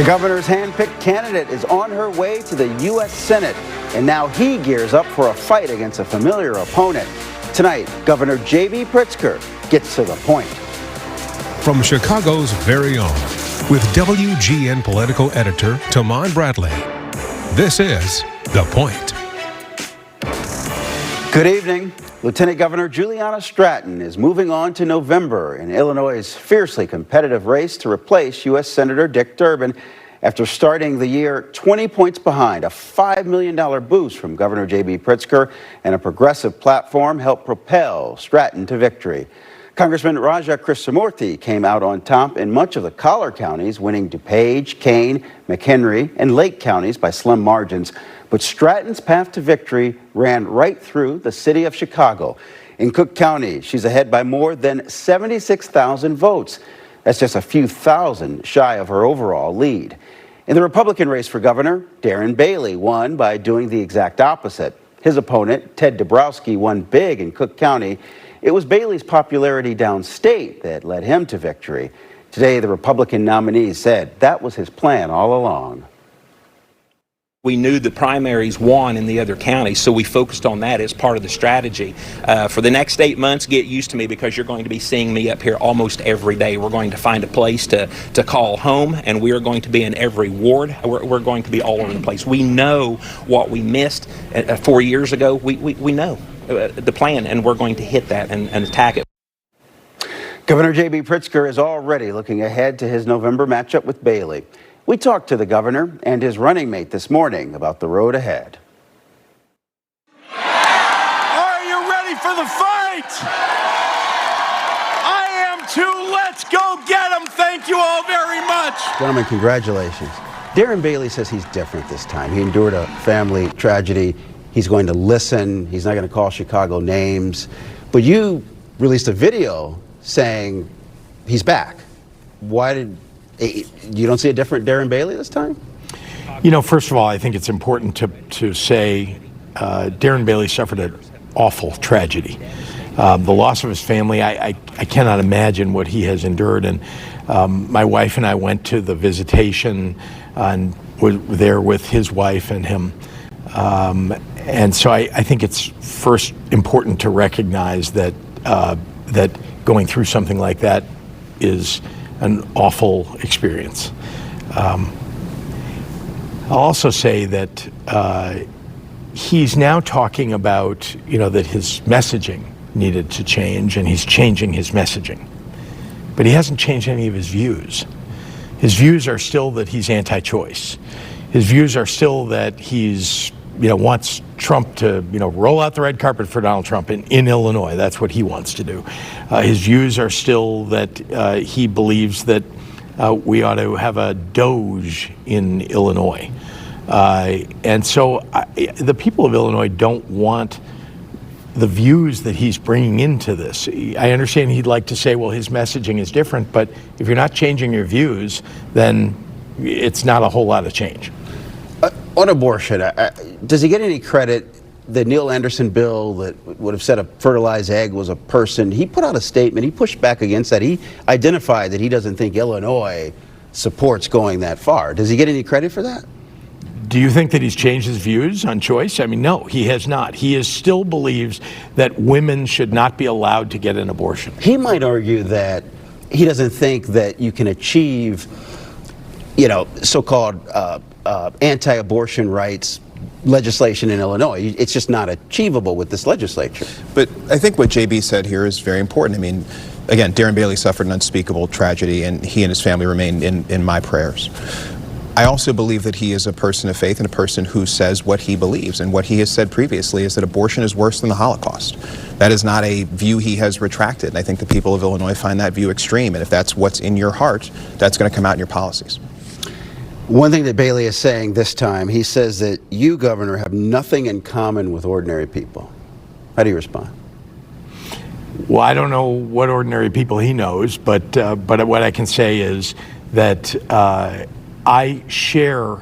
The governor's hand-picked candidate is on her way to the U.S. Senate, and now he gears up for a fight against a familiar opponent. Tonight, Governor J.B. Pritzker gets to the point. From Chicago's very own, with WGN political editor Taman Bradley, this is The Point. Good evening. Lieutenant Governor Juliana Stratton is moving on to November in Illinois' fiercely competitive race to replace U.S. Senator Dick Durbin after starting the year 20 points behind. A $5 million boost from Governor J.B. Pritzker and a progressive platform helped propel Stratton to victory. Congressman Raja Krishnamurthy came out on top in much of the collar counties, winning DuPage, Kane, McHenry, and Lake counties by slim margins. But Stratton's path to victory ran right through the city of Chicago. In Cook County, she's ahead by more than 76,000 votes. That's just a few thousand shy of her overall lead. In the Republican race for governor, Darren Bailey won by doing the exact opposite. His opponent, Ted Dabrowski, won big in Cook County. It was Bailey's popularity downstate that led him to victory. Today, the Republican nominee said that was his plan all along. We knew the primaries won in the other counties, so we focused on that as part of the strategy. For the next 8 months, get used to me because you're going to be seeing me up here almost every day. We're going to find a place to call home, and we are going to be in every ward. We're going to be all over the place. We know what we missed 4 years ago. We know the plan, and we're going to hit that and attack it. Governor J.B. Pritzker is already looking ahead to his November matchup with Bailey. We talked to the governor and his running mate this morning about the road ahead. Are you ready for the fight? I am too. Let's go get him. Thank you all very much. Gentlemen, congratulations. Darren Bailey says he's different this time. He endured a family tragedy. He's going to listen. He's not going to call Chicago names. But you released a video saying he's back. Why did... You don't see a different Darren Bailey this time? You know, first of all, I think it's important to say Darren Bailey suffered an awful tragedy. The loss of his family, I cannot imagine what he has endured. And my wife and I went to the visitation and were there with his wife and him. And so I think it's first important to recognize that that going through something like that is an awful experience. I'll also say that he's now talking about, that his messaging needed to change, and he's changing his messaging. But he hasn't changed any of his views. His views are still that he's anti-choice. His views are still that he's, wants Trump to, roll out the red carpet for Donald Trump in Illinois. That's what he wants to do. His views are still that he believes that we ought to have a Doge in Illinois. And so the people of Illinois don't want the views that he's bringing into this. I understand he'd like to say, well, his messaging is different, but if you're not changing your views, then it's not a whole lot of change. On abortion, does he get any credit? The Neil Anderson bill that would have said a fertilized egg was a person, he put out a statement, he pushed back against that. He identified that he doesn't think Illinois supports going that far. Does he get any credit for that? Do you think that he's changed his views on choice? I mean, no, he has not. He still believes that women should not be allowed to get an abortion. He might argue that he doesn't think that you can achieve, so-called anti-abortion rights legislation in Illinois. It's just not achievable with this legislature. But I think what JB said here is very important. I mean, again, Darren Bailey suffered an unspeakable tragedy, and he and his family remain in my prayers. I also believe that he is a person of faith and a person who says what he believes. And what he has said previously is that abortion is worse than the Holocaust. That is not a view he has retracted. And I think the people of Illinois find that view extreme. And if that's what's in your heart, that's going to come out in your policies. One thing that Bailey is saying this time, he says that you, Governor, have nothing in common with ordinary people. How do you respond? Well, I don't know what ordinary people he knows, but what I can say is that I share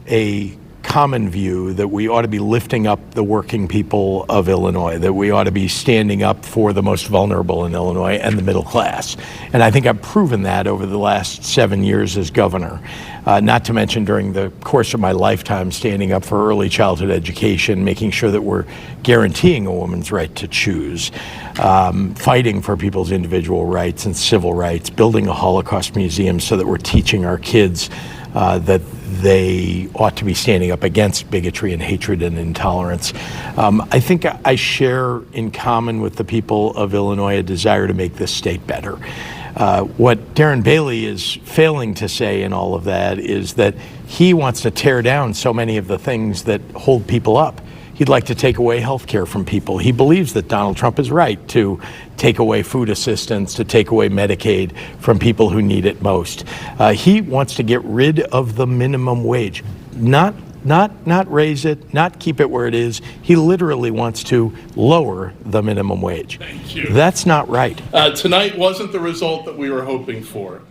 a common view that we ought to be lifting up the working people of Illinois, that we ought to be standing up for the most vulnerable in Illinois and the middle class. And I think I've proven that over the last 7 years as governor. Not to mention during the course of my lifetime standing up for early childhood education, making sure that we're guaranteeing a woman's right to choose, fighting for people's individual rights and civil rights, building a Holocaust museum so that we're teaching our kids that they ought to be standing up against bigotry and hatred and intolerance. I think I share in common with the people of Illinois a desire to make this state better. What Darren Bailey is failing to say in all of that is that he wants to tear down so many of the things that hold people up. He'd like to take away health care from people. He believes that Donald Trump is right to take away food assistance, to take away Medicaid from people who need it most. He wants to get rid of the minimum wage, not raise it, not keep it where it is. He literally wants to lower the minimum wage. Thank you. That's not right. Tonight wasn't the result that we were hoping for.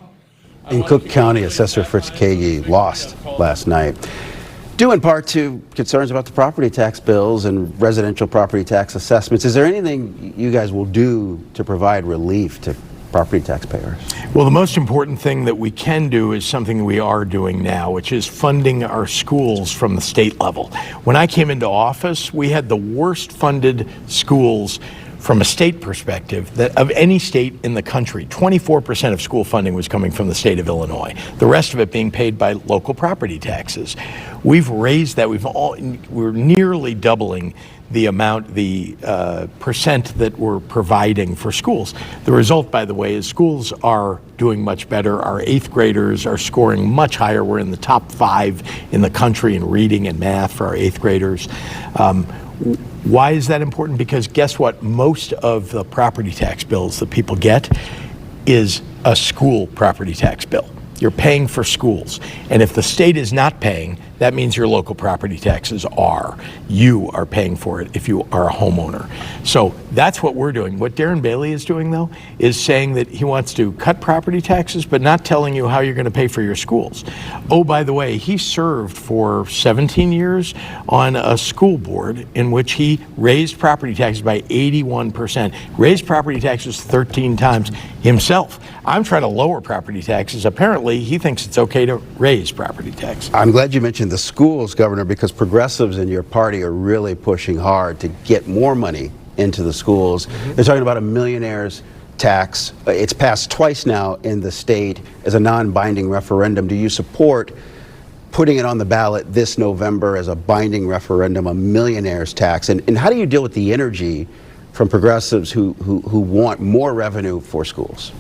In Cook County, Assessor Fritz Kagi lost last night, due in part to concerns about the property tax bills and residential property tax assessments. Is there anything you guys will do to provide relief to property taxpayers? Well, the most important thing that we can do is something we are doing now, which is funding our schools from the state level. When I came into office, we had the worst funded schools from a state perspective of any state in the country. 24% of school funding was coming from the state of Illinois, the rest of it being paid by local property taxes. We've raised that. We're nearly doubling the amount, the percent that we're providing for schools. The result, by the way, is schools are doing much better. Our 8th graders are scoring much higher. We're in the top 5 in the country in reading and math for our 8th graders. Why is that important? Because guess what? Most of the property tax bills that people get is a school property tax bill. You're paying for schools. And if the state is not paying, that means your local property taxes are. You are paying for it if you are a homeowner. So that's what we're doing. What Darren Bailey is doing, though, is saying that he wants to cut property taxes, but not telling you how you're going to pay for your schools. Oh, by the way, he served for 17 years on a school board in which he raised property taxes by 81%, raised property taxes 13 times himself. I'm trying to lower property taxes. Apparently, he thinks it's okay to raise property taxes. I'm glad you mentioned the schools, Governor, because progressives in your party are really pushing hard to get more money into the schools. They're talking about a millionaire's tax. It's passed twice now in the state as a non-binding referendum. Do you support putting it on the ballot this November as a binding referendum, a millionaire's tax? And how do you deal with the energy from progressives who want more revenue for schools?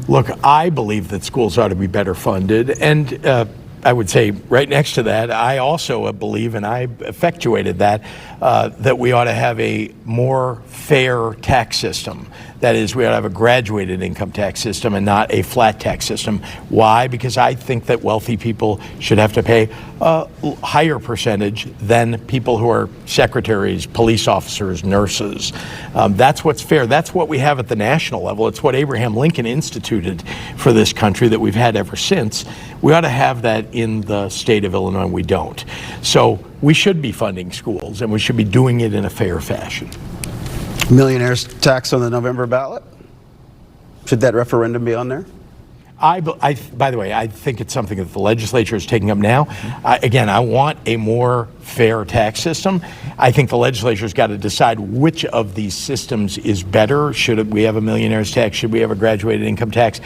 Look, I believe that schools ought to be better funded, and I would say right next to that, I also believe, and I effectuated that, that we ought to have a more fair tax system. That is, we ought to have a graduated income tax system and not a flat tax system. Why? Because I think that wealthy people should have to pay a higher percentage than people who are secretaries, police officers, nurses. That's what's fair. That's what we have at the national level. It's what Abraham Lincoln instituted for this country that we've had ever since. We ought to have that in the state of Illinois, and we don't. So we should be funding schools, and we should be doing it in a fair fashion. Millionaire's tax on the November ballot? Should that referendum be on there? By the way, I think it's something that the legislature is taking up now. Again, I want a more fair tax system. I think the legislature's got to decide which of these systems is better. Should we have a millionaire's tax? Should we have a graduated income tax?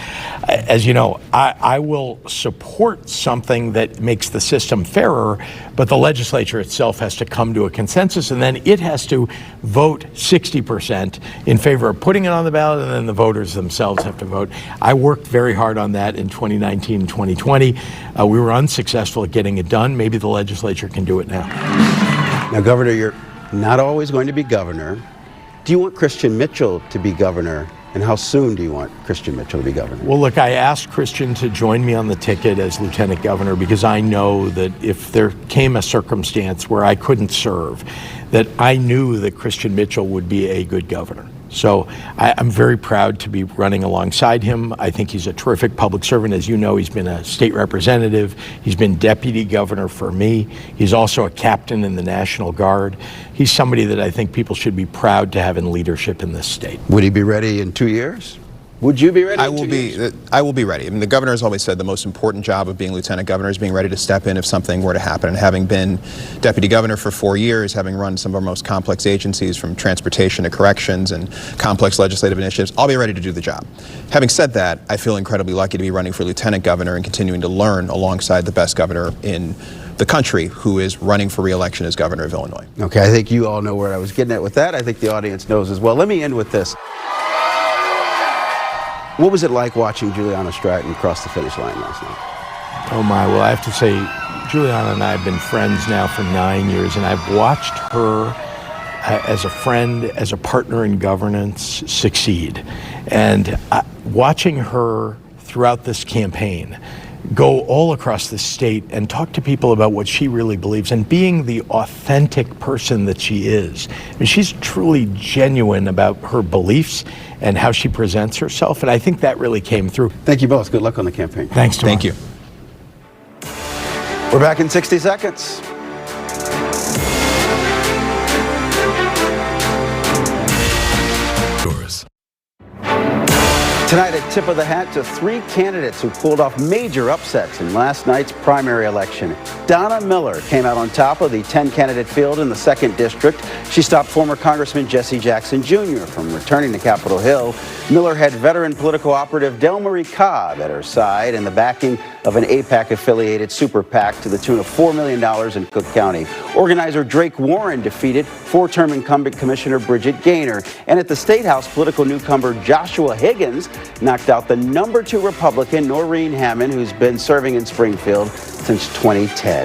As you know, I will support something that makes the system fairer, but the legislature itself has to come to a consensus, and then it has to vote 60% in favor of putting it on the ballot, and then the voters themselves have to vote. I worked very hard on that in 2019 and 2020. We were unsuccessful at getting it done. Maybe the legislature can do it now. Now, Governor, you're not always going to be governor. Do you want Christian Mitchell to be governor? And how soon do you want Christian Mitchell to be governor? Well, look, I asked Christian to join me on the ticket as lieutenant governor because I know that if there came a circumstance where I couldn't serve, that I knew that Christian Mitchell would be a good governor. So I'm very proud to be running alongside him. I think he's a terrific public servant. As you know, he's been a state representative. He's been deputy governor for me. He's also a captain in the National Guard. He's somebody that I think people should be proud to have in leadership in this state. Would he be ready in 2 years? Would you be ready? I will be ready. I mean, the governor has always said the most important job of being lieutenant governor is being ready to step in if something were to happen. And having been deputy governor for 4 years, having run some of our most complex agencies from transportation to corrections and complex legislative initiatives, I'll be ready to do the job. Having said that, I feel incredibly lucky to be running for lieutenant governor and continuing to learn alongside the best governor in the country who is running for re-election as governor of Illinois. Okay, I think you all know where I was getting at with that. I think the audience knows as well. Let me end with this. What was it like watching Juliana Stratton cross the finish line last night? Oh my, well, I have to say, Juliana and I have been friends now for 9 years, and I've watched her as a friend, as a partner in governance, succeed. And watching her throughout this campaign go all across the state and talk to people about what she really believes and being the authentic person that she is. I mean, she's truly genuine about her beliefs and how she presents herself, and I think that really came through. Thank you both. Good luck on the campaign. Thanks, Tom. Thank you. We're back in 60 seconds. Tonight, a tip of the hat to 3 candidates who pulled off major upsets in last night's primary election. Donna Miller came out on top of the 10-candidate field in the 2nd District. She stopped former Congressman Jesse Jackson Jr. from returning to Capitol Hill. Miller had veteran political operative Delmarie Cobb at her side and the backing of an AIPAC-affiliated super PAC to the tune of $4 million in Cook County. Organizer Drake Warren defeated 4-term incumbent Commissioner Bridget Gaynor. And at the State House, political newcomer Joshua Higgins knocked out the #2 Republican, Noreen Hammond, who's been serving in Springfield since 2010.